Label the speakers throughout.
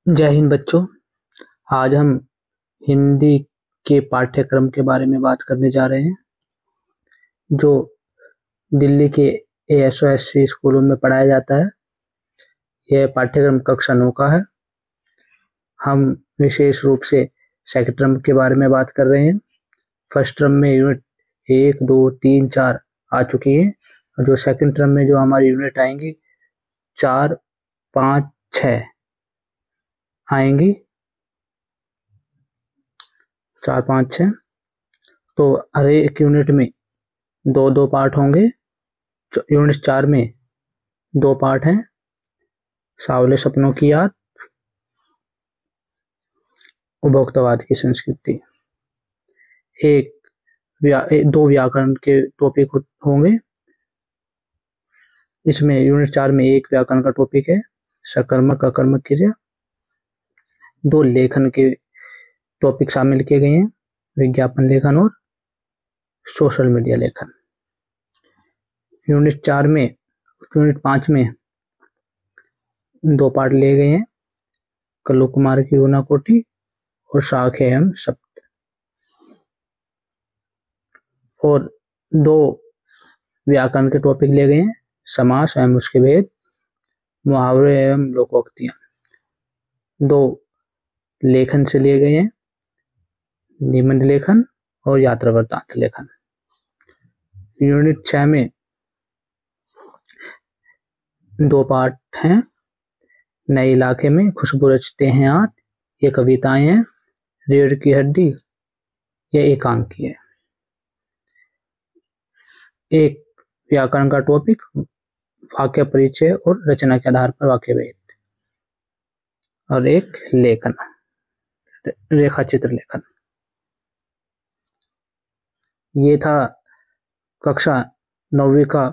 Speaker 1: जय हिंद बच्चों। आज हम हिंदी के पाठ्यक्रम के बारे में बात करने जा रहे हैं जो दिल्ली के ASOSC स्कूलों में पढ़ाया जाता है। यह पाठ्यक्रम कक्षा 9 का है। हम विशेष रूप से सेकंड टर्म के बारे में बात कर रहे हैं। फर्स्ट टर्म में यूनिट 1, 2, 3, 4 आ चुकी है और जो सेकंड टर्म में जो हमारी यूनिट आएंगी 4, 5, 6 आएंगी। 4, 5, 6 तो हर एक यूनिट में 2-2 पार्ट होंगे। यूनिट 4 में 2 पार्ट हैं, सावले सपनों की याद, उपभोक्तावाद की संस्कृति। 2 व्याकरण के टॉपिक होंगे। इसमें यूनिट 4 में 1 व्याकरण का टॉपिक है, सकर्मक अकर्मक क्रिया। 2 लेखन के टॉपिक शामिल किए गए हैं, विज्ञापन लेखन और सोशल मीडिया लेखन। यूनिट 5 में 2 पार्ट लिए गए हैं, कल्लू कुमार की गुना कोटी और शाख एवं शब्द। और 2 व्याकरण के टॉपिक लिए गए हैं, समास एवं उसके भेद, मुहावरे एवं लोकोक्तियां। 2 लेखन से लिए गए हैं, निबंध लेखन और यात्रा वृत्तांत लेखन। यूनिट 6 में 2 पार्ट हैं, नए इलाके में खुशबू रचते हैं हाथ, ये कविताएं हैं, रीढ़ की हड्डी, ये एकांकी है। 1 व्याकरण का टॉपिक, वाक्य परिचय और रचना के आधार पर वाक्य भेद। और 1 लेखन, रेखा चित्र लेखन। ये था कक्षा 9वीं का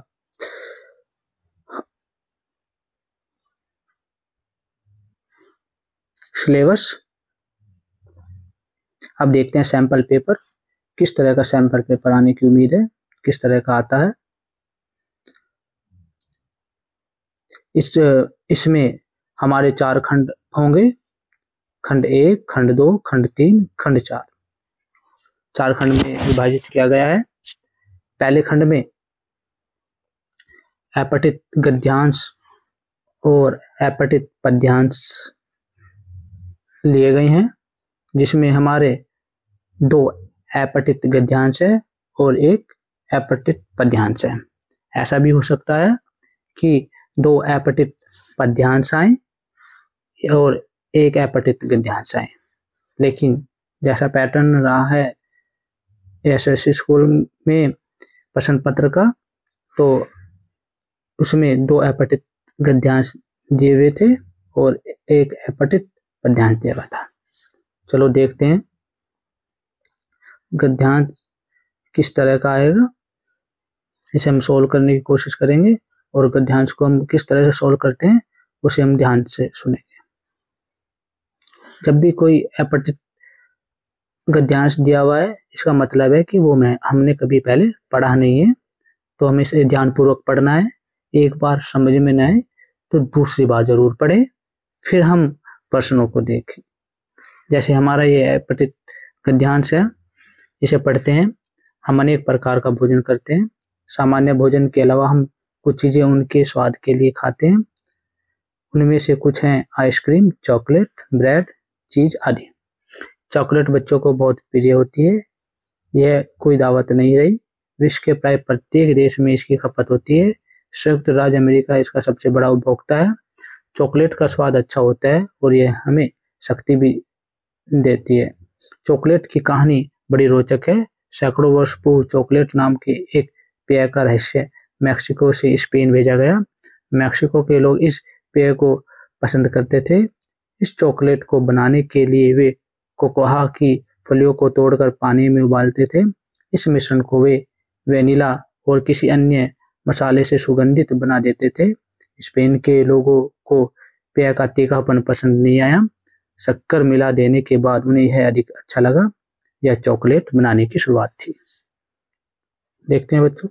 Speaker 1: सिलेबस। अब देखते हैं सैंपल पेपर, किस तरह का सैंपल पेपर आने की उम्मीद है, किस तरह का आता है। इसमें हमारे 4 खंड होंगे, खंड 1, खंड 2, खंड 3, खंड 4। 4 खंड में विभाजित किया गया है। पहले खंड में अपठित गद्यांश और अपठित पद्यांश लिए गए हैं, जिसमें हमारे 2 अपठित गद्यांश है और 1 अपठित पद्यांश है। ऐसा भी हो सकता है कि 2 अपठित पद्यांश आए और 1 अपठित गद्यांश आए, लेकिन जैसा पैटर्न रहा है एसएससी स्कूल में प्रश्न पत्र का, तो उसमें 2 अपठित गद्यांश दिए हुए थे और 1 अपठित पद्यांश दिया हुआ था। चलो देखते हैं गद्यांश किस तरह का आएगा, इसे हम सोल्व करने की कोशिश करेंगे और गद्यांश को हम किस तरह से सोल्व करते हैं उसे हम ध्यान से सुनेंगे। जब भी कोई अपठित गद्यांश दिया हुआ है, इसका मतलब है कि वो हमने कभी पहले पढ़ा नहीं है, तो हमें इसे ध्यानपूर्वक पढ़ना है। एक बार समझ में न आए तो दूसरी बार जरूर पढ़े, फिर हम प्रश्नों को देखें। जैसे हमारा ये अपठित गद्यांश है, इसे पढ़ते हैं। हम अनेक प्रकार का भोजन करते हैं, सामान्य भोजन के अलावा हम कुछ चीजें उनके स्वाद के लिए खाते हैं। उनमें से कुछ हैं आइसक्रीम, चॉकलेट, ब्रेड, चीज आदि। चॉकलेट बच्चों को बहुत प्रिय होती है, यह कोई दावत नहीं रही। विश्व के प्राय प्रत्येक देश में इसकी खपत होती है। संयुक्त राज्य अमेरिका इसका सबसे बड़ा उपभोक्ता है। चॉकलेट का स्वाद अच्छा होता है और यह हमें शक्ति भी देती है। चॉकलेट की कहानी बड़ी रोचक है। सैकड़ों वर्ष पूर्व चॉकलेट नाम के एक पेय का रहस्य मैक्सिको से स्पेन भेजा गया। मैक्सिको के लोग इस पेय को पसंद करते थे। इस चॉकलेट को बनाने के लिए वे कोकोआ की फलियों को तोड़कर पानी में उबालते थे। इस मिश्रण को वे वेनिला और किसी अन्य मसाले से सुगंधित बना देते थे। स्पेन के लोगों को पेय का तीखापन पसंद नहीं आया। शक्कर मिला देने के बाद उन्हें यह अधिक अच्छा लगा। यह चॉकलेट बनाने की शुरुआत थी। देखते हैं बच्चों,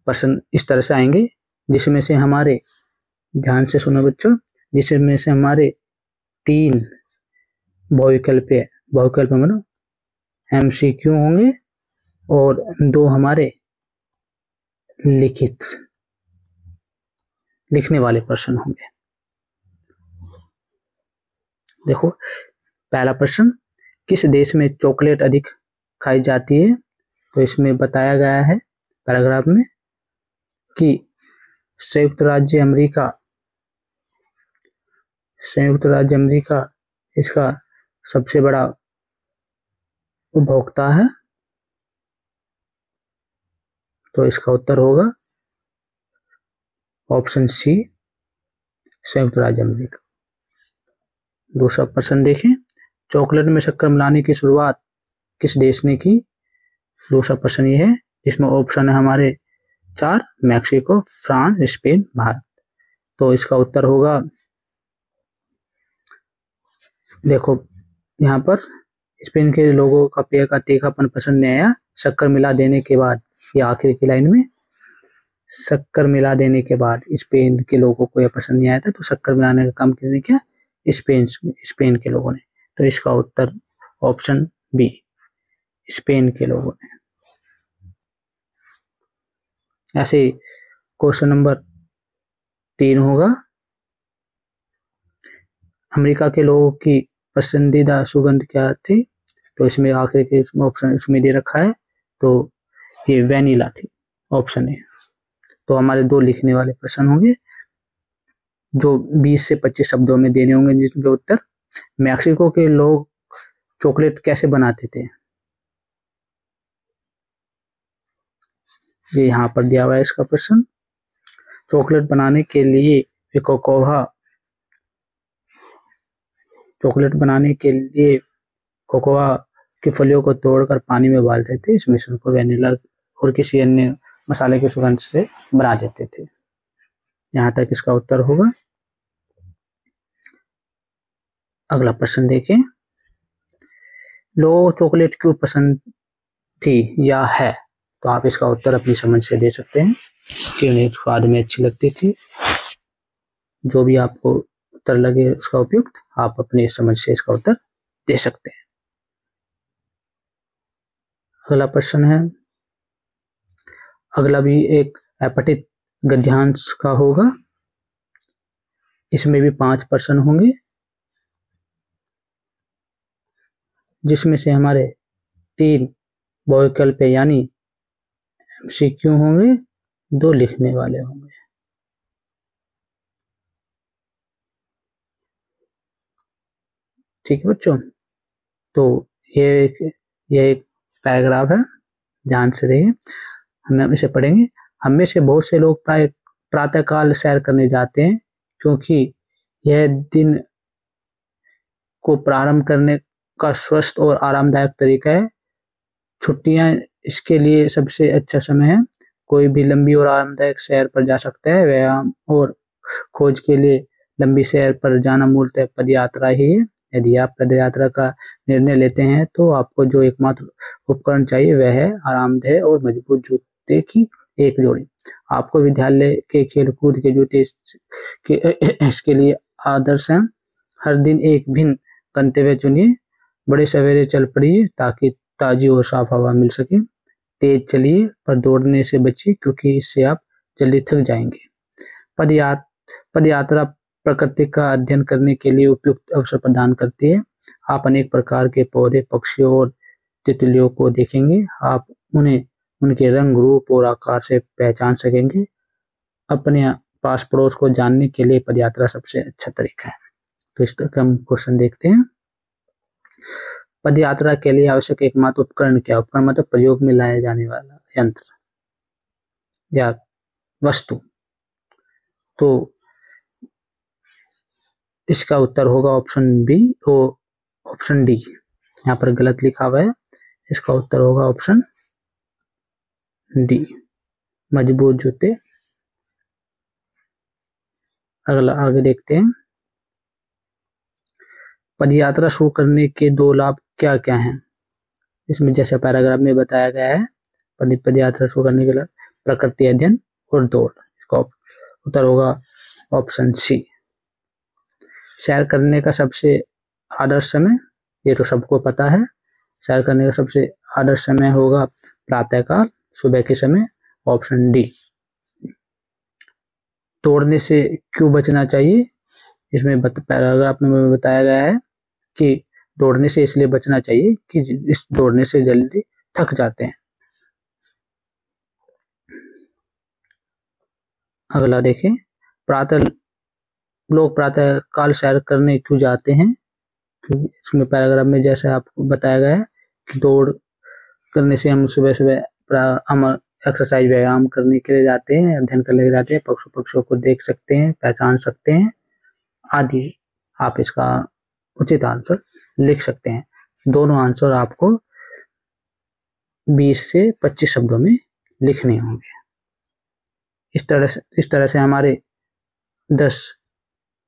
Speaker 1: प्रश्न इस तरह से आएंगे, जिसमें से हमारे, ध्यान से सुनो बच्चों, जिसमें से हमारे 3 बहुविकल्प मतलब MCQ होंगे और 2 हमारे लिखने वाले प्रश्न होंगे। देखो पहला प्रश्न, किस देश में चॉकलेट अधिक खाई जाती है? तो इसमें बताया गया है पैराग्राफ में कि संयुक्त राज्य अमेरिका इसका सबसे बड़ा उपभोक्ता है। तो इसका उत्तर होगा ऑप्शन सी, संयुक्त राज्य अमेरिका। दूसरा प्रश्न देखें, चॉकलेट में शक्कर मिलाने की शुरुआत किस देश ने की? दूसरा प्रश्न ये है जिसमें ऑप्शन है हमारे 4, मैक्सिको, फ्रांस, स्पेन, भारत। तो इसका उत्तर होगा, देखो यहाँ पर स्पेन के लोगों का पेय का तीखापन पसंद नहीं आया, शक्कर मिला देने के बाद, ये आखिर की लाइन में शक्कर मिला देने के बाद स्पेन के लोगों को यह पसंद नहीं आया था, तो शक्कर मिलाने का काम किसने किया? स्पेन के लोगों ने। तो इसका उत्तर ऑप्शन बी, स्पेन के लोगों ने। ऐसे ही क्वेश्चन नंबर 3 होगा, अमेरिका के लोगों की पसंदीदा सुगंध क्या थी? तो इसमें आखिर के ऑप्शन इसमें दे रखा है, तो ये वैनिला थी, ऑप्शन ए। तो हमारे 2 लिखने वाले प्रश्न होंगे जो 20 से 25 शब्दों में देने होंगे, जिसके उत्तर, मैक्सिको के लोग चॉकलेट कैसे बनाते थे? ये यहाँ पर दिया हुआ है इसका प्रश्न। चॉकलेट बनाने के लिए कोकोआ की फलियों को तोड़कर पानी में उबालते थे, इस मिश्रण को वैनिला और किसी अन्य मसाले की सुगंध से बना देते थे। यहाँ तक इसका उत्तर होगा। अगला प्रश्न देखें, लोगों को चॉकलेट क्यों पसंद थी या है? तो आप इसका उत्तर अपनी समझ से दे सकते हैं कि उन्हें स्वाद में अच्छी लगती थी। जो भी आपको उत्तर लगे उसका उपयुक्त, आप अपनी समझ से इसका उत्तर दे सकते हैं। अगला प्रश्न है, अगला भी एक अपठित गद्यांश का होगा, इसमें भी 5 प्रश्न होंगे, जिसमें से हमारे 3 बहुविकल्प यानी MCQ होंगे, 2 लिखने वाले होंगे। ठीक है बच्चों, तो ये एक पैराग्राफ है, ध्यान से देखिए, हम इसे पढ़ेंगे। हम में से बहुत से लोग प्रातःकाल सैर करने जाते हैं क्योंकि यह दिन को प्रारंभ करने का स्वस्थ और आरामदायक तरीका है। छुट्टियां इसके लिए सबसे अच्छा समय है। कोई भी लंबी और आरामदायक सैर पर जा सकता है। व्यायाम और खोज के लिए लंबी सैर पर जाना मूलतः पदयात्रा ही है। यदि आप पदयात्रा का निर्णय लेते हैं तो आपको जो एकमात्र उपकरण चाहिए वह है आरामदेह और मजबूत जूते की एक जोड़ी। आपको विद्यालय के खेलकूद के जूते इसके लिए आदर्श हैं। हर दिन एक भिन्न गंतव्य चुनिए। बड़े सवेरे चल पड़िए ताकि ताजी और साफ हवा मिल सके। तेज चलिए पर दौड़ने से बचिए क्योंकि इससे आप जल्दी थक जाएंगे। पदयात्रा प्रकृति का अध्ययन करने के लिए उपयुक्त अवसर प्रदान करती है। आप अनेक प्रकार के पौधे, पक्षियों और तितलियों को देखेंगे। आप उन्हें उनके रंग, रूप और आकार से पहचान सकेंगे। अपने पास पड़ोस को जानने के लिए पदयात्रा सबसे अच्छा तरीका है। तो इस तरह का हम क्वेश्चन देखते हैं। पदयात्रा के लिए आवश्यक एकमात्र उपकरण क्या? उपकरण मतलब प्रयोग में लाया जाने वाला यंत्र या वस्तु। तो इसका उत्तर होगा ऑप्शन बी और ऑप्शन डी। यहाँ पर गलत लिखा हुआ है, इसका उत्तर होगा ऑप्शन डी, मजबूत जूते। अगला आगे देखते हैं, पदयात्रा शुरू करने के 2 लाभ क्या क्या हैं? इसमें जैसे पैराग्राफ में बताया गया है, पदयात्रा शुरू करने के लिए प्रकृति अध्ययन और दौड़। इसका उत्तर होगा ऑप्शन सी। सैर करने का सबसे आदर्श समय, ये तो सबको पता है, सैर करने का सबसे आदर्श समय होगा प्रातःकाल, सुबह के समय, ऑप्शन डी। दौड़ने से क्यों बचना चाहिए, इसमें पैराग्राफ में बताया गया है कि दौड़ने से इसलिए बचना चाहिए कि इस दौड़ने से जल्दी थक जाते हैं। अगला देखें, लोग प्रातः काल सैर करने क्यों जाते हैं, क्योंकि इसमें पैराग्राफ में जैसे आपको बताया गया है कि दौड़ करने से हम सुबह सुबह हम एक्सरसाइज व्यायाम करने के लिए जाते हैं, अध्ययन करने के लिए जाते हैं, पक्षियों को देख सकते हैं, पहचान सकते हैं आदि। आप इसका उचित आंसर लिख सकते हैं। दोनों आंसर आपको 20 से 25 शब्दों में लिखने होंगे। इस तरह से हमारे 10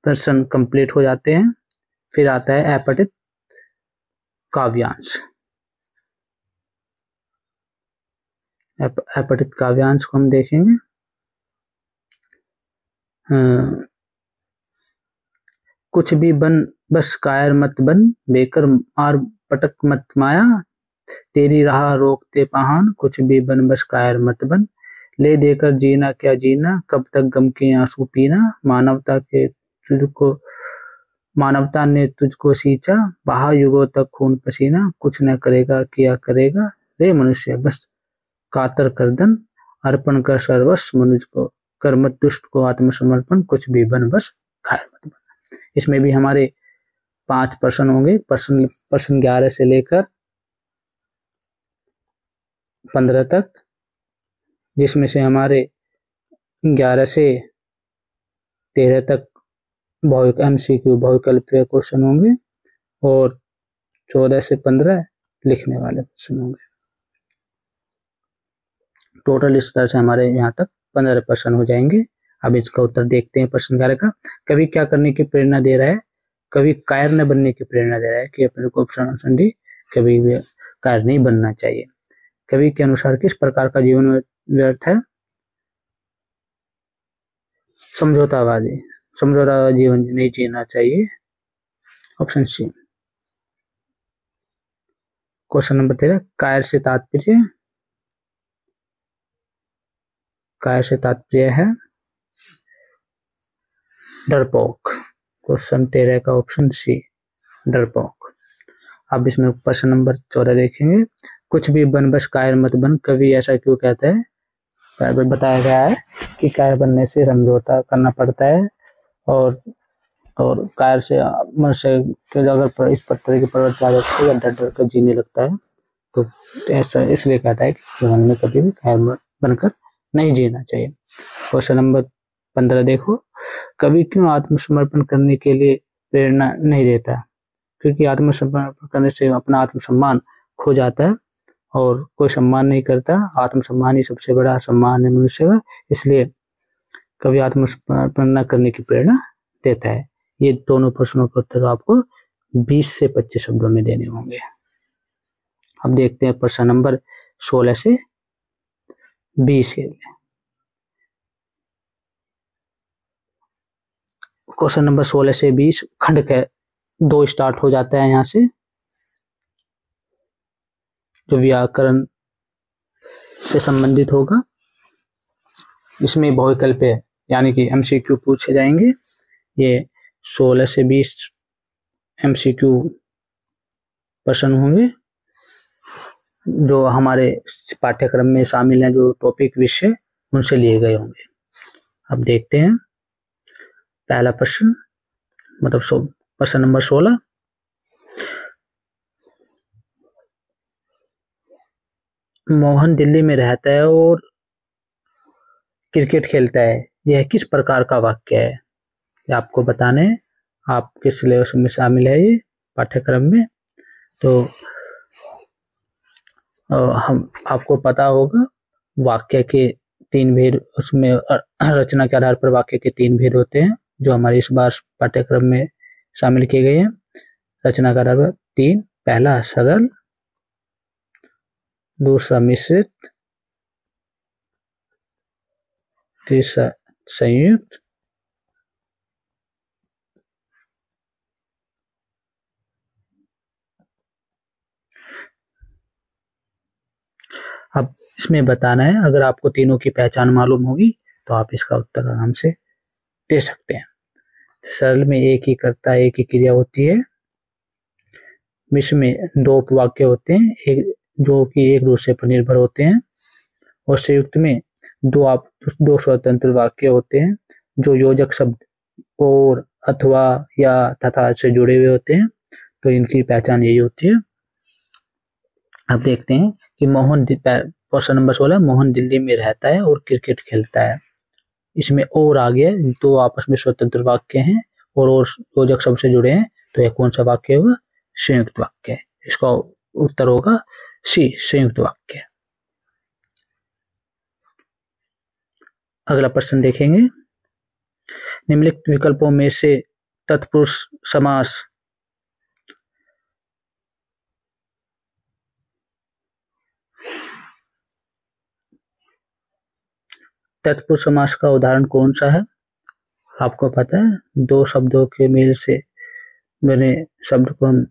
Speaker 1: प्रश्न कंप्लीट हो जाते हैं। फिर आता है अपठित काव्यांश। अपठित काव्यांश को हम देखेंगे। कुछ भी बन बस कायर मत बन, बेकर मार पटक मत माया, तेरी राह रोकते पहान, कुछ भी बन बस कायर मत बन, ले देकर जीना क्या जीना, कब तक गम के आंसू पीना, मानवता ने तुझको सींचा, बहा युगों तक खून पसीना, कुछ न करेगा किया करेगा, रे मनुष्य बस कातर करदन, अर्पण कर सर्वस्व मनुष्य को, कर मत दुष्ट को आत्मसमर्पण, कुछ भी बन बस कायर मत बन। इसमें भी हमारे 5 प्रश्न होंगे, प्रश्न 11 से लेकर 15 तक, जिसमें से हमारे 11 से 13 तक MCQ बहुविकल्पीय क्वेश्चन होंगे और 14 से 15 लिखने वाले क्वेश्चन होंगे। टोटल इस तरह से हमारे यहाँ तक 15 प्रश्न हो जाएंगे। अब इसका उत्तर देखते हैं प्रश्न 11 का। कवि क्या करने की प्रेरणा दे रहा है, कवि कायर न बनने की प्रेरणा दे रहा है कि अपने को ऑप्शन डी, कभी भी कायर नहीं बनना चाहिए। कवि के अनुसार किस प्रकार का जीवन व्यर्थ है, समझौतावादी जीवन नहीं जीना चाहिए, ऑप्शन सी। क्वेश्चन नंबर 13, कायर से तात्पर्य है डरपोक। क्वेश्चन 13 का ऑप्शन सी, डरपोक। अब इसमें प्रश्न नंबर 14 देखेंगे, कुछ भी बन बस कायर मत बन, कवि ऐसा क्यों कहता है। बताया गया है कि कायर बनने से समझौता करना पड़ता है और कायर से मनुष्य अगर इस तरह की प्रवृत्ति आ जाती है या डर डर कर जीने लगता है, तो ऐसा इसलिए कहता है कि जीवन में कभी भी कायर बनकर नहीं जीना चाहिए। क्वेश्चन नंबर 15 देखो, कवि क्यों आत्मसमर्पण करने के लिए प्रेरणा नहीं देता, क्योंकि आत्मसमर्पण करने से अपना आत्मसम्मान खो जाता है और कोई सम्मान नहीं करता, आत्मसम्मान ही सबसे बड़ा सम्मान है मनुष्य का, इसलिए कवि आत्मसमर्पण न करने की प्रेरणा देता है। ये दोनों प्रश्नों के उत्तर आपको 20 से 25 शब्दों में देने होंगे। अब देखते हैं प्रश्न नंबर 16 से 20 के लिए। क्वेश्चन नंबर 16 से 20 खंड के 2 स्टार्ट हो जाता है यहाँ से, जो व्याकरण से संबंधित होगा। इसमें बहुविकल्पीय यानी कि MCQ पूछे जाएंगे। ये 16 से 20 MCQ प्रश्न होंगे जो हमारे पाठ्यक्रम में शामिल हैं, जो टॉपिक विषय उनसे लिए गए होंगे। अब देखते हैं पहला प्रश्न, मतलब प्रश्न नंबर 16। मोहन दिल्ली में रहता है और क्रिकेट खेलता है, यह किस प्रकार का वाक्य है, ये आपको बताना है। आपके सिलेबस में शामिल है ये पाठ्यक्रम में, तो हम आपको पता होगा वाक्य के 3 भेद, उसमें रचना के आधार पर वाक्य के 3 भेद होते हैं जो हमारे इस बार पाठ्यक्रम में शामिल किए गए हैं। रचना का आधार पर 3, पहला सरल, दूसरा मिश्रित, तीसरा संयुक्त अब इसमें बताना है, अगर आपको तीनों की पहचान मालूम होगी तो आप इसका उत्तर आराम से दे सकते हैं। सरल में एक ही कर्ता एक ही क्रिया होती है। मिश्र में दो उपवाक्य होते हैं, एक जो कि एक दूसरे पर निर्भर होते हैं, और संयुक्त में दो स्वतंत्र वाक्य होते हैं जो योजक शब्द और, अथवा, या, तथा से जुड़े हुए होते हैं। तो इनकी पहचान यही होती है। अब देखते हैं कि क्वेश्चन नंबर 16, मोहन दिल्ली में रहता है और क्रिकेट खेलता है। इसमें और आ गया, दो आपस में स्वतंत्र वाक्य हैं और योजक शब्द से जुड़े हैं, तो यह कौन सा वाक्य होगा? संयुक्त वाक्य है। इसका उत्तर होगा सी, संयुक्त वाक्य। अगला प्रश्न देखेंगे, निम्नलिखित विकल्पों में से तत्पुरुष समास तत्पुरुष समास का उदाहरण कौन सा है? आपको पता है, दो शब्दों के मेल से बने शब्द को हम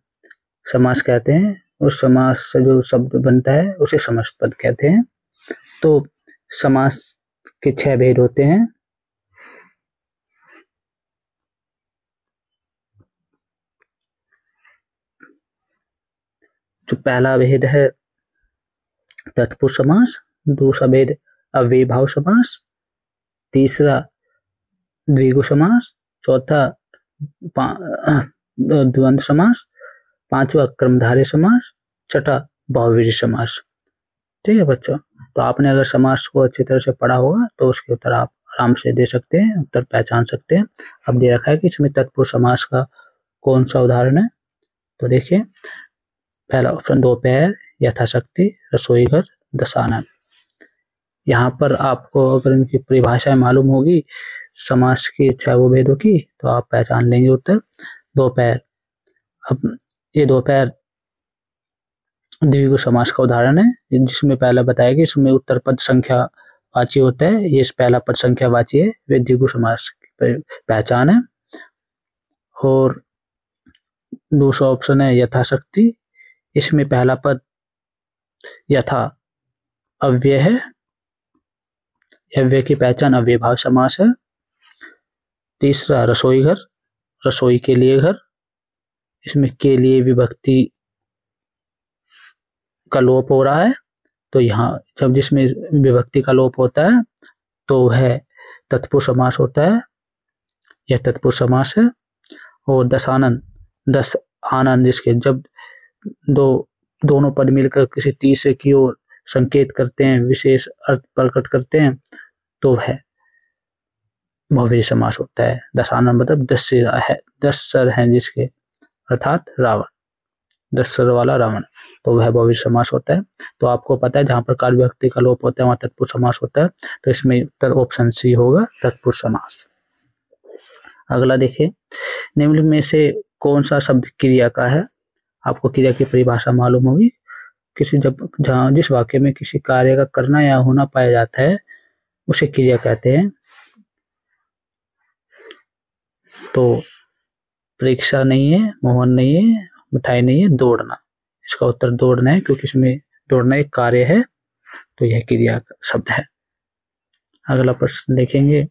Speaker 1: समास कहते हैं। उस समास से जो शब्द बनता है उसे समस्त पद कहते हैं। तो समास के 6 भेद होते हैं। जो पहला भेद है तत्पुरुष समास, दूसरा भेद अव्ययीभाव समास, तीसरा द्विगु समास, चौथा द्वंद्व समास, पांचवा कर्मधारय समास, छठा बहुव्रीहि समास। ठीक है बच्चों, तो आपने अगर समास को अच्छी तरह से पढ़ा होगा तो उसके उत्तर आप आराम से दे सकते हैं, उत्तर पहचान सकते हैं। अब दे रखा है कि इसमें तत्पुरुष समास का कौन सा उदाहरण है। तो देखिए, पहला ऑप्शन, दोपहर, यथाशक्ति, रसोई घर, दशानन। यहाँ पर आपको अगर इनकी परिभाषाएं मालूम होगी समास की 6 भेदों की, तो आप पहचान लेंगे उत्तर। दोपहर, अब ये दोपहर द्विगु समास का उदाहरण है, जिसमें पहला बताया कि इसमें उत्तर पद संख्या वाची होता है। ये पहला पद संख्या वाची है, वे द्विगु समास की पहचान है। और दूसरा ऑप्शन है यथाशक्ति, इसमें पहला पद यथा अव्यय है, अव्यय की पहचान अव्ययीभाव समास है। तीसरा रसोई घर, रसोई के लिए घर, इसमें के लिए विभक्ति का लोप हो रहा है। तो यहाँ जब जिसमें विभक्ति का लोप होता है तो वह तत्पुरुष समास होता है, यह तत्पुरुष समास है। और दशानन, दस आनंद, जिसके जब दोनों पद मिलकर किसी तीसरे की ओर संकेत करते हैं, विशेष अर्थ प्रकट करते हैं, तो वह बहुव्रीहि समास होता है। दशानन मतलब 10 सर हैं जिसके, अर्थात रावण, 10 सर वाला रावण, तो वह बहुव्रीहि समास होता है। तो आपको पता है जहां पर कार्य व्यक्ति का लोप होता है वहां तत्पुरुष समास होता है। तो इसमें उत्तर ऑप्शन सी होगा, तत्पुरुष समास। अगला देखिए, निम्न में से कौन सा शब्द क्रिया का है? आपको क्रिया की परिभाषा मालूम होगी। जिस वाक्य में किसी कार्य का करना या होना पाया जाता है उसे क्रिया कहते हैं। तो परीक्षा नहीं है, मोहन नहीं है, मिठाई नहीं है, दौड़ना। इसका उत्तर दौड़ना है, क्योंकि इसमें दौड़ना एक कार्य है, तो यह क्रिया शब्द है। अगला प्रश्न देखेंगे,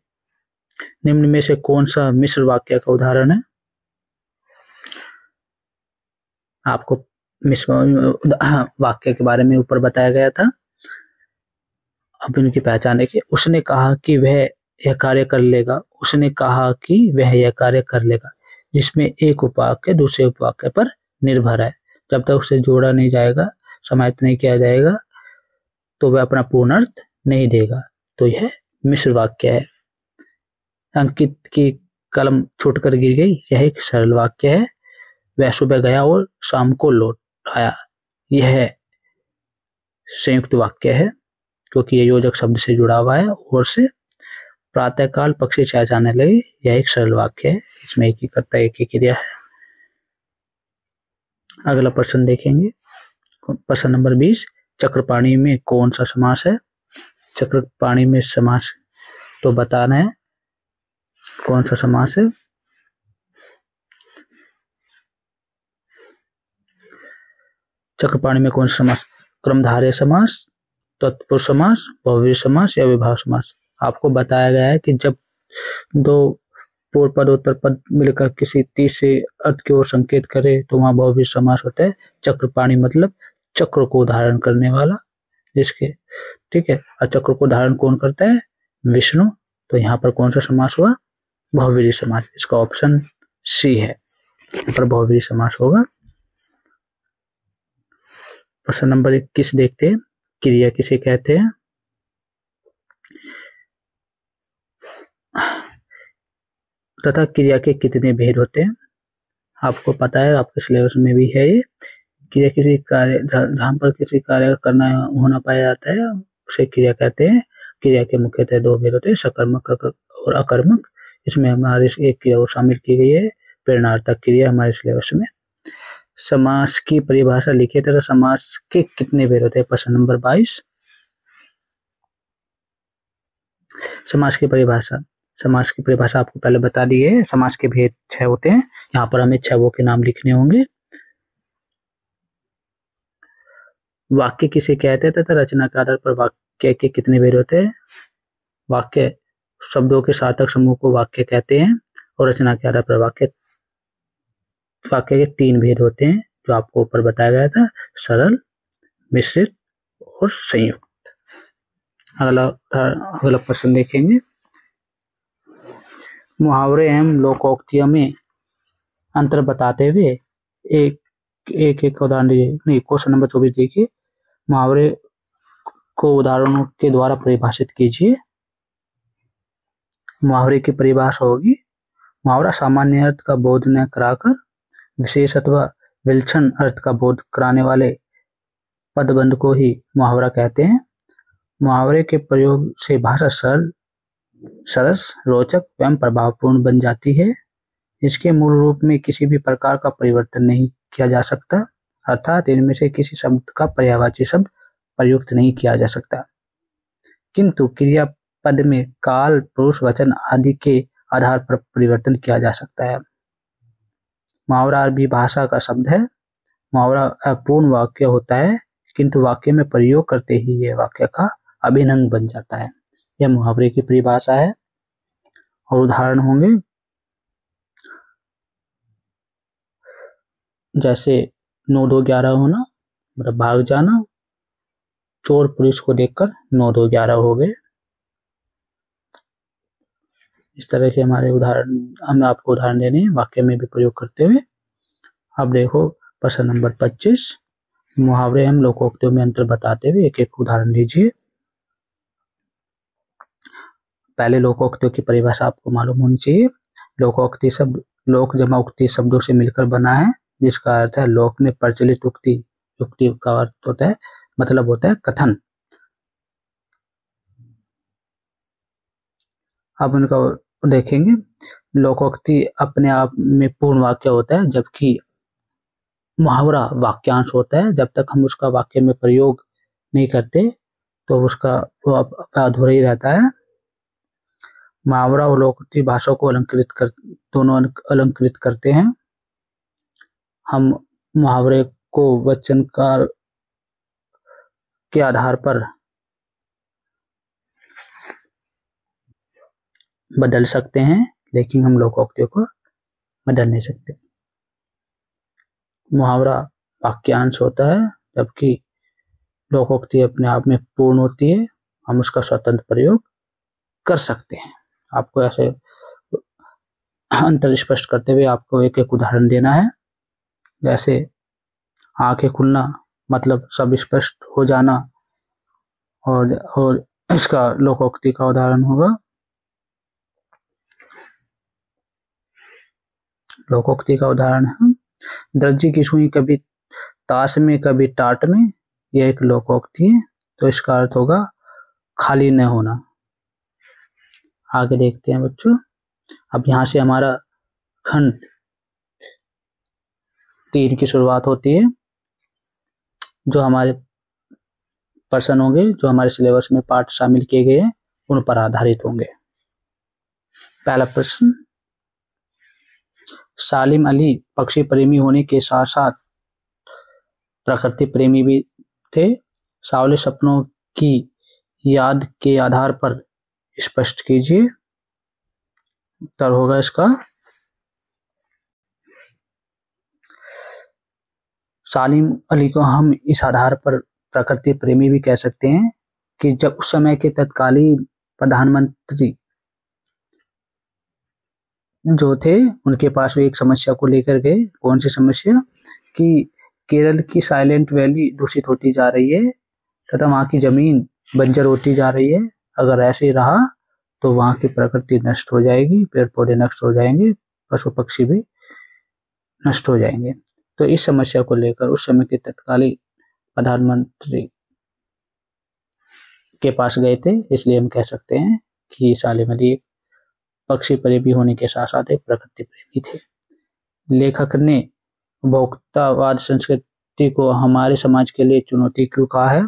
Speaker 1: निम्न में से कौन सा मिश्र वाक्य का उदाहरण है? आपको वाक्य के बारे में ऊपर बताया गया था। अब इनकी पहचान देखिए, उसने कहा कि वह यह कार्य कर लेगा, उसने कहा कि वह यह कार्य कर लेगा, जिसमें एक उपवाक्य दूसरे उपवाक्य पर निर्भर है। जब तक उसे जोड़ा नहीं जाएगा, समाहित नहीं किया जाएगा, तो वह अपना पूर्ण अर्थ नहीं देगा। तो यह मिश्र वाक्य है। अंकित की कलम छूटकर गिर गई, यह एक सरल वाक्य है। वह सुबह गया और शाम को लौट आया, यह संयुक्त वाक्य है, क्योंकि यह योजक शब्द से जुड़ा हुआ है। और से प्रातःकाल पक्षी चहचहाने लगे, यह एक सरल वाक्य है, इसमें एक ही कर्ता एक ही क्रिया है। अगला प्रश्न देखेंगे, प्रश्न नंबर 20, चक्रपाणी में कौन सा समास है? चक्रपाणी में समास तो बताना है कौन सा समास है। चक्रपाणी में कौन सा समास? क्रमधारय समास, तत्पुरुष समास, बहुव्रीहि समास या विभाव समास। आपको बताया गया है कि जब दो पूर्व पद उत्तर पद मिलकर किसी तीसरे अर्थ की ओर संकेत करे तो वहां बहुव्रीहि समास होता है। चक्रपाणी मतलब चक्र को धारण करने वाला, जिसके ठीक है, और चक्र को धारण कौन करता है? विष्णु। तो यहाँ पर कौन सा समास हुआ? बहुव्रीहि समास। इसका ऑप्शन सी है, यहाँ पर बहुव्रीहि समास होगा। प्रश्न नंबर 21 देखते हैं, क्रिया किसे कहते हैं? तथा क्रिया के कितने भेद होते हैं? आपको पता है, आपके सिलेबस में भी है ये। क्रिया किसी कार्य, जहां पर किसी कार्य का करना होना पाया जाता है उसे क्रिया कहते हैं। क्रिया के मुख्यतः दो भेद होते हैं, सकर्मक और अकर्मक। इसमें हमारे एक क्रिया शामिल की गई है, प्रेरणार्थक क्रिया, हमारे सिलेबस में। समास की परिभाषा लिखिए तथा समास के कितने भेद होते हैं? प्रश्न नंबर 22। समास की परिभाषा, समास की परिभाषा आपको पहले बता दी है। समास के भेद 6 होते हैं, यहाँ पर हमें 6 के नाम लिखने होंगे। वाक्य किसे कहते हैं तथा रचना के आधार पर वाक्य के कितने भेद होते हैं? वाक्य शब्दों के सार्थक समूह को वाक्य कहते हैं, और रचना के आधार पर वाक्य के 3 भेद होते हैं, जो आपको ऊपर बताया गया था, सरल, मिश्रित और संयुक्त। अगला प्रश्न देखेंगे, मुहावरे एवं लोकोक्तियों में अंतर बताते हुए एक उदाहरण दीजिए। नहीं, क्वेश्चन नंबर 24 देखिए, मुहावरे को उदाहरणों के द्वारा परिभाषित कीजिए। मुहावरे की परिभाषा होगी, मुहावरा सामान्य अर्थ का बोध न कराकर विशेष अथवा विलक्षण अर्थ का बोध कराने वाले पदबंध को ही मुहावरा कहते हैं। मुहावरे के प्रयोग से भाषा सरल, सरस, रोचक एवं प्रभावपूर्ण बन जाती है। इसके मूल रूप में किसी भी प्रकार का परिवर्तन नहीं किया जा सकता, अर्थात इनमें से किसी शब्द का पर्यायवाची शब्द प्रयुक्त नहीं किया जा सकता, किंतु क्रिया पद में काल, पुरुष, वचन आदि के आधार पर परिवर्तन किया जा सकता है। मुहावरा भी भाषा का शब्द है। मुहावरा अपूर्ण वाक्य होता है, किंतु वाक्य में प्रयोग करते ही यह वाक्य का अभिन्न अंग बन जाता है। यह मुहावरे की परिभाषा है, और उदाहरण होंगे जैसे 9 2 11 होना, मतलब भाग जाना, चोर पुलिस को देखकर 9 2 11 हो गए। इस तरह से हमारे उदाहरण, हमें आपको उदाहरण देने हैं वाक्य में भी प्रयोग करते हुए। अब देखो प्रश्न नंबर 25, मुहावरे हम लोकोक्तियों में अंतर बताते हुए एक एक उदाहरण दीजिए। पहले लोकोक्तियों की परिभाषा आपको मालूम होनी चाहिए। लोकोक्ति शब्द लोक जमा उक्ति शब्दों से मिलकर बना है, जिसका अर्थ है लोक में प्रचलित उक्ति। उक्ति का अर्थ होता है, मतलब होता है कथन। अब उनका देखेंगे, लोकोक्ति अपने आप में पूर्ण वाक्य होता है, जबकि मुहावरा वाक्यांश होता है। जब तक हम उसका वाक्य में प्रयोग नहीं करते तो उसका वो अधूरा ही रहता है। मुहावरा और लोकोक्ति भाषा को दोनों अलंकृत करते हैं। हम मुहावरे को वचन काल के आधार पर बदल सकते हैं, लेकिन हम लोकोक्तियों को बदल नहीं सकते। मुहावरा वाक्यांश होता है, जबकि लोकोक्ति अपने आप में पूर्ण होती है, हम उसका स्वतंत्र प्रयोग कर सकते हैं। आपको ऐसे अंतर स्पष्ट करते हुए आपको एक एक उदाहरण देना है। जैसे आंखें खुलना मतलब सब स्पष्ट हो जाना, और इसका लोकोक्ति का उदाहरण होगा, लोकोक्ति का उदाहरण है, दर्जी की सुई कभी ताश में कभी टाट में, यह एक लोकोक्ति है। तो इसका अर्थ होगा खाली न होना। आगे देखते हैं बच्चों। अब यहाँ से हमारा खंड 3 की शुरुआत होती है, जो हमारे प्रश्न होंगे, जो हमारे सिलेबस में पाठ शामिल किए गए हैं, उन पर आधारित होंगे। पहला प्रश्न, सालिम अली पक्षी प्रेमी होने के साथ साथ प्रकृति प्रेमी भी थे। सावले सपनों की याद के आधार पर स्पष्ट कीजिए। उत्तर होगा इसका सालिम अली को हम इस आधार पर प्रकृति प्रेमी भी कह सकते हैं कि जब उस समय के तत्कालीन प्रधानमंत्री जो थे उनके पास वो एक समस्या को लेकर गए। कौन सी समस्या? कि केरल की साइलेंट वैली दूषित होती जा रही है तथा वहाँ की जमीन बंजर होती जा रही है। अगर ऐसे ही रहा तो वहाँ की प्रकृति नष्ट हो जाएगी, पेड़ पौधे नष्ट हो जाएंगे, पशु पक्षी भी नष्ट हो जाएंगे। तो इस समस्या को लेकर उस समय के तत्कालीन प्रधानमंत्री के पास गए थे, इसलिए हम कह सकते हैं कि सालिम अली एक पक्षी प्रेमी होने के साथ साथ एक प्रकृति प्रेमी थे। लेखक ने उपभोक्तावाद संस्कृति को हमारे समाज के लिए चुनौती क्यों कहा है?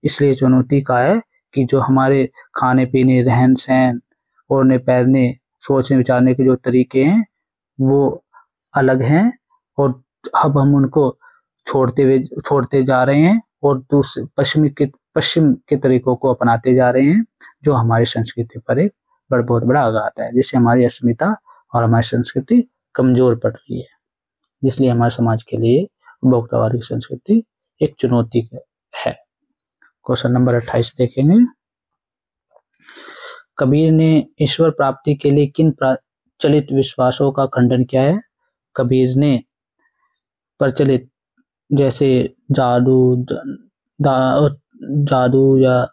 Speaker 1: इसलिए चुनौती कहा है कि जो हमारे खाने पीने, रहन सहन, ओढ़ने पहनने, सोचने विचारने के जो तरीके हैं वो अलग हैं और अब हम उनको छोड़ते जा रहे हैं और दूसरे पश्चिम के तरीकों को अपनाते जा रहे हैं, जो हमारी संस्कृति पर एक बहुत बड़ा आघात है, जिससे हमारी अस्मिता और हमारी संस्कृति कमजोर पड़ रही है। इसलिए हमारे समाज के लिए उपभोक्तावाद की संस्कृति एक चुनौती है। क्वेश्चन नंबर 28 देखेंगे। कबीर ने ईश्वर प्राप्ति के लिए किन प्रचलित विश्वासों का खंडन किया है? कबीर ने प्रचलित जैसे जादू या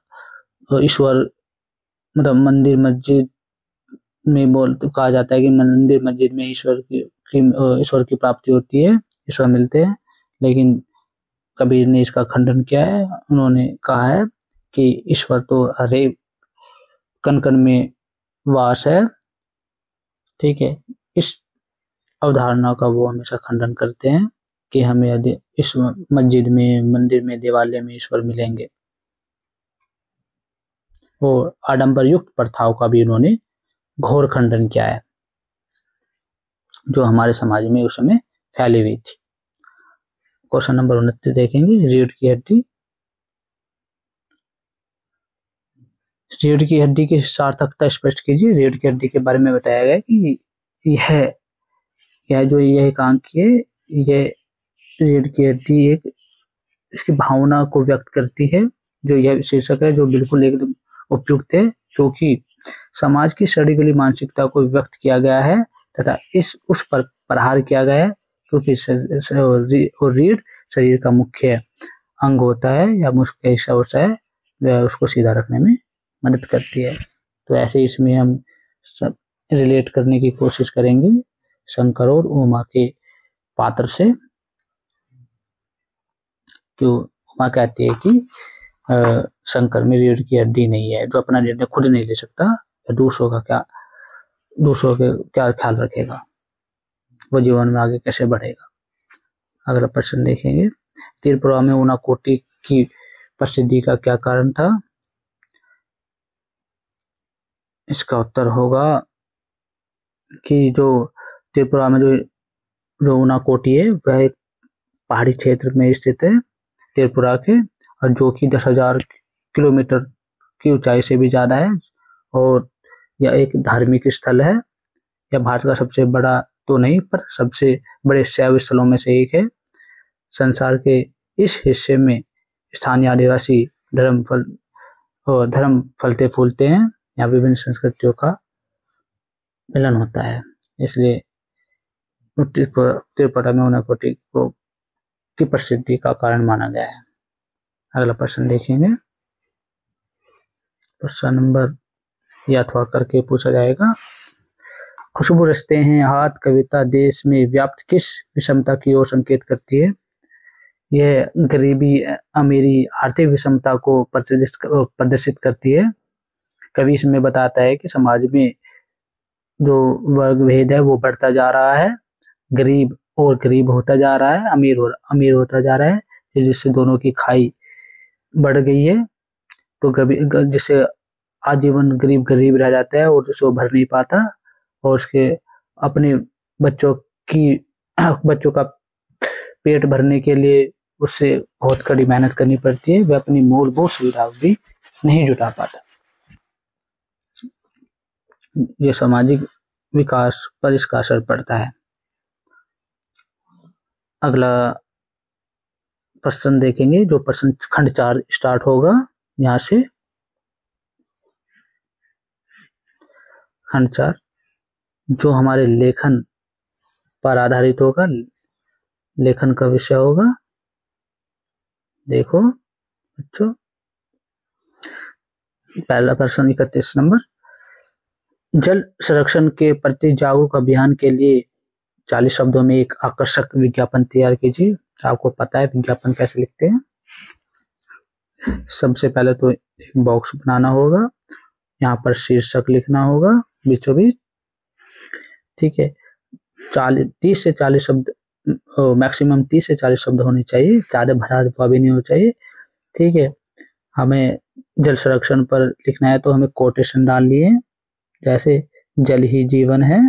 Speaker 1: ईश्वर, मतलब मंदिर मस्जिद में कहा जाता है कि मंदिर मस्जिद में ईश्वर की प्राप्ति होती है, ईश्वर मिलते हैं, लेकिन कबीर ने इसका खंडन किया है। उन्होंने कहा है कि ईश्वर तो हरे कण कण में वास है। ठीक है, इस अवधारणा का वो हमेशा खंडन करते हैं कि हमें यदि इस मस्जिद में, मंदिर में, देवालय में ईश्वर मिलेंगे। और आडंबर युक्त प्रथाओं का भी उन्होंने घोर खंडन किया है जो हमारे समाज में उस समय फैली हुई थी। क्वेश्चन नंबर 29 देखेंगे। रीढ़ की हड्डी। रीढ़ की हड्डी की सार्थकता स्पष्ट कीजिए। रीढ़ की हड्डी के बारे में बताया गया कि यह जो यह एकांक है, यह रीढ़ की हड्डी एक इसकी भावना को व्यक्त करती है। जो यह शीर्षक है जो बिल्कुल एकदम उपयुक्त है, क्योंकि समाज की सड़ी गली मानसिकता को व्यक्त किया गया है तथा उस पर प्रहार किया गया है, क्योंकि रीढ़ शरीर का मुख्य अंग होता है या मुख्य हिस्सा होता है, वह उसको सीधा रखने में मदद करती है। तो ऐसे इसमें हम सब रिलेट करने की कोशिश करेंगे शंकर और उमा के पात्र से। क्यों उमा कहती है कि शंकर में रीढ़ की हड्डी नहीं है, जो अपना निर्णय खुद नहीं ले सकता, दूसरों का क्या ख्याल रखेगा, वो जीवन में आगे कैसे बढ़ेगा। अगला प्रश्न देखेंगे। त्रिपुरा में ऊनाकोटी की प्रसिद्धि का क्या कारण था? इसका उत्तर होगा कि जो त्रिपुरा में जो ऊनाकोटी है वह एक पहाड़ी क्षेत्र में स्थित है त्रिपुरा के, और जो कि 10,000 किलोमीटर की ऊंचाई से भी ज्यादा है, और यह एक धार्मिक स्थल है। यह भारत का सबसे बड़ा तो नहीं पर सबसे बड़े शैव स्थलों में से एक है। संसार के इस हिस्से में स्थानीय आदिवासी धर्म फलते फूलते हैं। यहाँ विभिन्न संस्कृतियों का मिलन होता है, इसलिए त्रिपुरा में ऊनाकोटी की प्रसिद्धि का कारण माना गया है। अगला प्रश्न देखेंगे। प्रश्न नंबर या अथवा करके पूछा जाएगा। खुशबू रचते हैं हाथ कविता देश में व्याप्त किस विषमता की ओर संकेत करती है? यह गरीबी, अमीरी, आर्थिक विषमता को प्रदर्शित करती है। कवि इसमें बताता है कि समाज में जो वर्ग भेद है वो बढ़ता जा रहा है, गरीब और गरीब होता जा रहा है, अमीर और अमीर होता जा रहा है, जिससे दोनों की खाई बढ़ गई है। तो जिससे आजीवन गरीब गरीब रह जाता है और उसे वो भर नहीं पाता, और उसके अपने बच्चों का पेट भरने के लिए उससे बहुत कड़ी मेहनत करनी पड़ती है। वह अपनी मूलभूत सुविधा भी नहीं जुटा पाता। ये सामाजिक विकास पर इसका असर पड़ता है। अगला प्रश्न देखेंगे, जो प्रश्न खंड 4 स्टार्ट होगा यहाँ से। खंड 4 जो हमारे लेखन पर आधारित होगा, लेखन का विषय होगा। देखो बच्चों, पहला प्रश्न 31 नंबर, जल संरक्षण के प्रति जागरूक अभियान के लिए 40 शब्दों में एक आकर्षक विज्ञापन तैयार कीजिए। आपको पता है विज्ञापन कैसे लिखते हैं। सबसे पहले तो एक बॉक्स बनाना होगा, यहाँ पर शीर्षक लिखना होगा बीचों बीच। ठीक है, 30 से 40 शब्द, मैक्सिमम 30 से 40 शब्द होने चाहिए, ज़्यादा भरा हुआ भी नहीं होना चाहिए। ठीक है, हमें जल संरक्षण पर लिखना है तो हमें कोटेशन डाल लिए, जैसे जल ही जीवन है,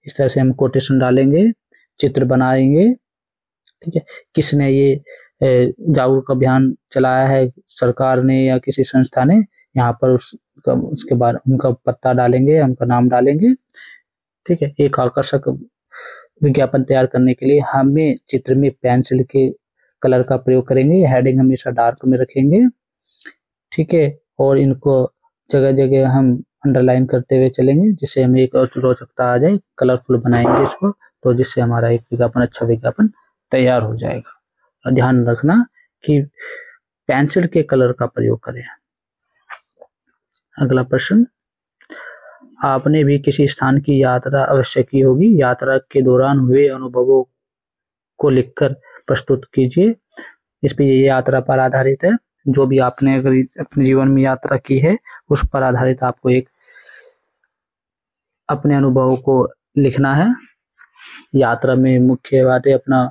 Speaker 1: इस तरह से हम कोटेशन डालेंगे, चित्र बनाएंगे। ठीक है, किसने ये जागरूक अभियान चलाया है, सरकार ने या किसी संस्था ने, यहाँ पर उसके बाद उनका पता डालेंगे, उनका नाम डालेंगे। ठीक है, एक आकर्षक विज्ञापन तैयार करने के लिए हमें चित्र में पेंसिल के कलर का प्रयोग करेंगे, हेडिंग हमेशा डार्क में रखेंगे। ठीक है, और इनको जगह जगह हम अंडरलाइन करते हुए चलेंगे, जिससे हमें एक रोचकता आ जाए, कलरफुल बनाएंगे इसको, तो जिससे हमारा एक विज्ञापन, अच्छा विज्ञापन तैयार हो जाएगा। और ध्यान रखना कि पेंसिल के कलर का प्रयोग करें। अगला प्रश्न, आपने भी किसी स्थान की यात्रा अवश्य की होगी, यात्रा के दौरान हुए अनुभवों को लिखकर प्रस्तुत कीजिए। इस पे ये यात्रा पर आधारित है, जो भी आपने अगर अपने जीवन में यात्रा की है उस पर आधारित आपको एक अपने अनुभव को लिखना है। यात्रा में मुख्य बातें, अपना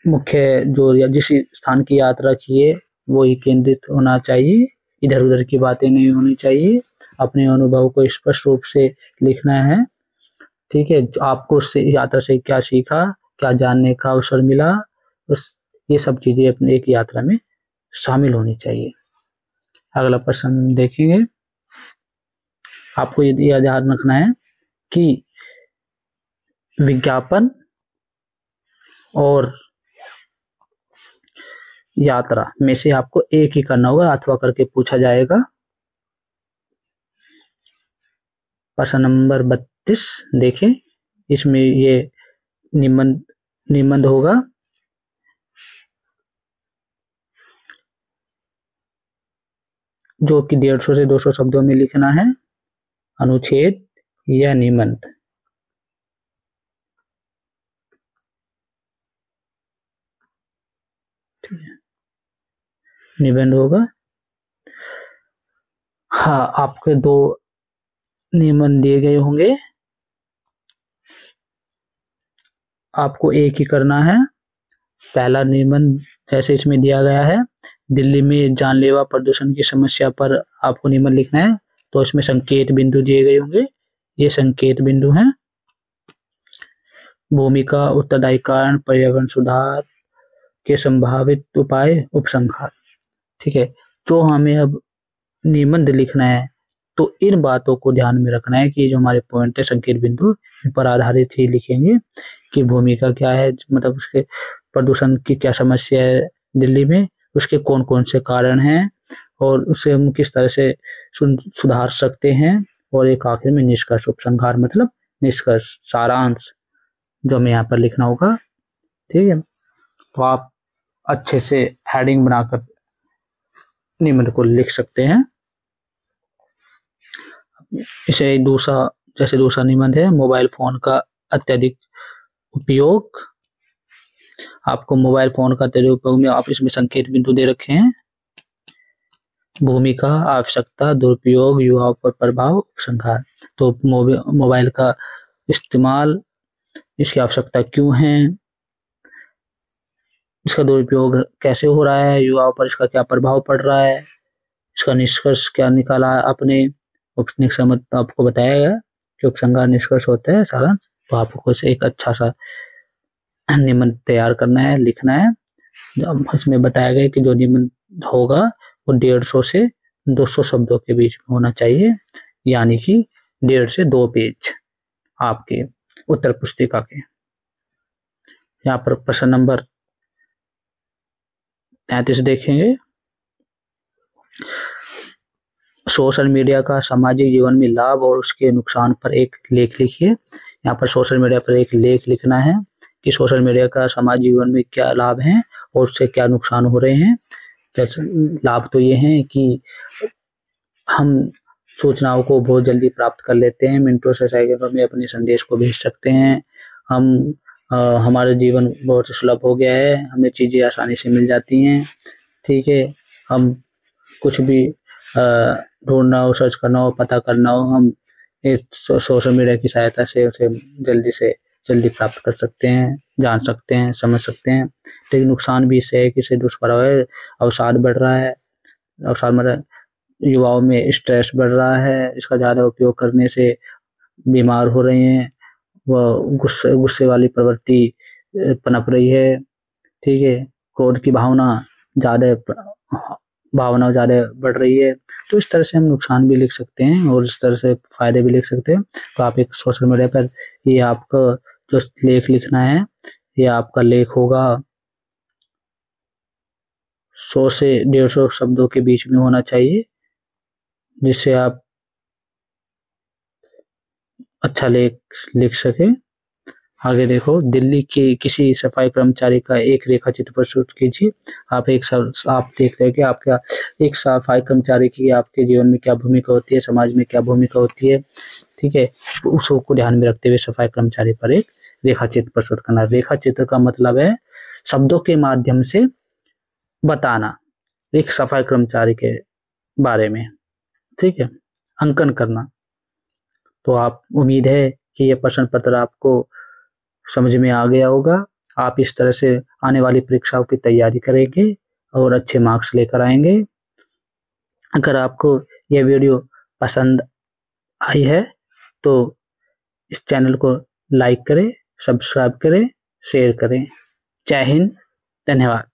Speaker 1: मुख्य जो जिस स्थान की यात्रा की है वो ही केंद्रित होना चाहिए, इधर उधर की बातें नहीं होनी चाहिए। अपने अनुभव को स्पष्ट रूप से लिखना है। ठीक है, आपको उससे यात्रा से क्या सीखा, क्या जानने का अवसर मिला, ये सब चीजें अपने एक यात्रा में शामिल होनी चाहिए। अगला प्रश्न देखेंगे, आपको यह ध्यान रखना है कि विज्ञापन और यात्रा में से आपको एक ही करना होगा, अथवा करके पूछा जाएगा। प्रश्न नंबर 32 देखें, इसमें ये निबंध होगा। जो कि 150 से 200 शब्दों में लिखना है, अनुच्छेद या निबंध। निबंध होगा। हाँ, आपके 2 निबंध दिए गए होंगे, आपको एक ही करना है। पहला निबंध जैसे इसमें दिया गया है, दिल्ली में जानलेवा प्रदूषण की समस्या पर आपको निबंध लिखना है, तो इसमें संकेत बिंदु दिए गए होंगे, ये संकेत बिंदु हैं। भूमिका, उत्तरदायी कारण, पर्यावरण सुधार के संभावित उपाय, उपसंहार। ठीक है, तो हमें अब निबंध लिखना है तो इन बातों को ध्यान में रखना है कि जो हमारे पॉइंट है, संकेत बिंदु, इन पर आधारित ही लिखेंगे कि भूमिका क्या है, मतलब उसके प्रदूषण की क्या समस्या है दिल्ली में, उसके कौन कौन से कारण हैं और उसे हम किस तरह से सुधार सकते हैं, और एक आखिर में निष्कर्ष, उपसंहार मतलब निष्कर्ष, सारांश, जो हमें यहाँ पर लिखना होगा। ठीक है, तो आप अच्छे से हेडिंग बनाकर निबंध को लिख सकते हैं। इसे दूसरा निबंध है, मोबाइल फोन का अत्यधिक उपयोग। आपको मोबाइल फोन का अत्यधिक उपयोग में आप इसमें संकेत बिंदु दे रखे हैं, भूमिका, आवश्यकता, दुरुपयोग, युवाओं पर प्रभाव, उपसंहार। तो मोबाइल का इस्तेमाल, इसकी आवश्यकता क्यों है, इसका दुरुपयोग कैसे हो रहा है, युवाओं पर इसका क्या प्रभाव पड़ रहा है, इसका निष्कर्ष क्या निकाला आपने, आपको बताया गया कि उपसंहार निष्कर्ष होता है सारांश। तो आपको इसे एक अच्छा सा निबंध तैयार करना है, लिखना है। अब इसमें बताया गया कि जो निबंध होगा वो 150 से 200 शब्दों के बीच में होना चाहिए, यानी कि 1.5 से 2 पेज आपके उत्तर पुस्तिका के। यहाँ पर प्रश्न नंबर 33 देखेंगे। सोशल मीडिया का सामाजिक जीवन में लाभ और उसके नुकसान पर एक लेख लिखिए। यहाँ पर सोशल मीडिया पर एक लेख लिखना है कि सोशल मीडिया का सामाजिक जीवन में क्या लाभ हैं और उससे क्या नुकसान हो रहे हैं। लाभ तो ये हैं कि हम सूचनाओं को बहुत जल्दी प्राप्त कर लेते हैं, मिनटों से सेकंडों में अपने संदेश को भेज सकते हैं। हम हमारा जीवन बहुत सुलभ हो गया है, हमें चीज़ें आसानी से मिल जाती हैं। ठीक है, हम कुछ भी ढूंढना हो, सर्च करना हो, पता करना हो, हम एक सोशल मीडिया की सहायता से उसे जल्दी प्राप्त कर सकते हैं, जान सकते हैं, समझ सकते हैं। लेकिन नुकसान भी इससे है कि इससे दुष्प्रभाव है, अवसाद बढ़ रहा है। अवसाद मतलब युवाओं में स्ट्रेस बढ़ रहा है, इसका ज़्यादा उपयोग करने से बीमार हो रहे हैं, वह गुस्से वाली प्रवृत्ति पनप रही है। ठीक है, क्रोध की ज़्यादा बढ़ रही है। तो इस तरह से हम नुकसान भी लिख सकते हैं और इस तरह से फायदे भी लिख सकते हैं। तो आप एक सोशल मीडिया पर ये आपका जो लेख लिखना है, ये आपका लेख होगा 100 से 150 शब्दों के बीच में होना चाहिए, जिससे आप अच्छा लेख लिख सके। आगे देखो, दिल्ली के किसी सफाई कर्मचारी का एक रेखा चित्र प्रस्तुत कीजिए। आप देख रहे हैं कि आपका एक सफाई कर्मचारी की आपके जीवन में क्या भूमिका होती है, समाज में क्या भूमिका होती है। ठीक है, उसको ध्यान में रखते हुए सफाई कर्मचारी पर एक रेखा चित्र प्रस्तुत करना। रेखा चित्र का मतलब है शब्दों के माध्यम से बताना एक सफाई कर्मचारी के बारे में। ठीक है, अंकन करना। तो आप उम्मीद है कि यह प्रश्न पत्र आपको समझ में आ गया होगा। आप इस तरह से आने वाली परीक्षाओं की तैयारी करेंगे और अच्छे मार्क्स लेकर आएंगे। अगर आपको यह वीडियो पसंद आई है तो इस चैनल को लाइक करें, सब्सक्राइब करें, शेयर करें। जय हिंद, धन्यवाद।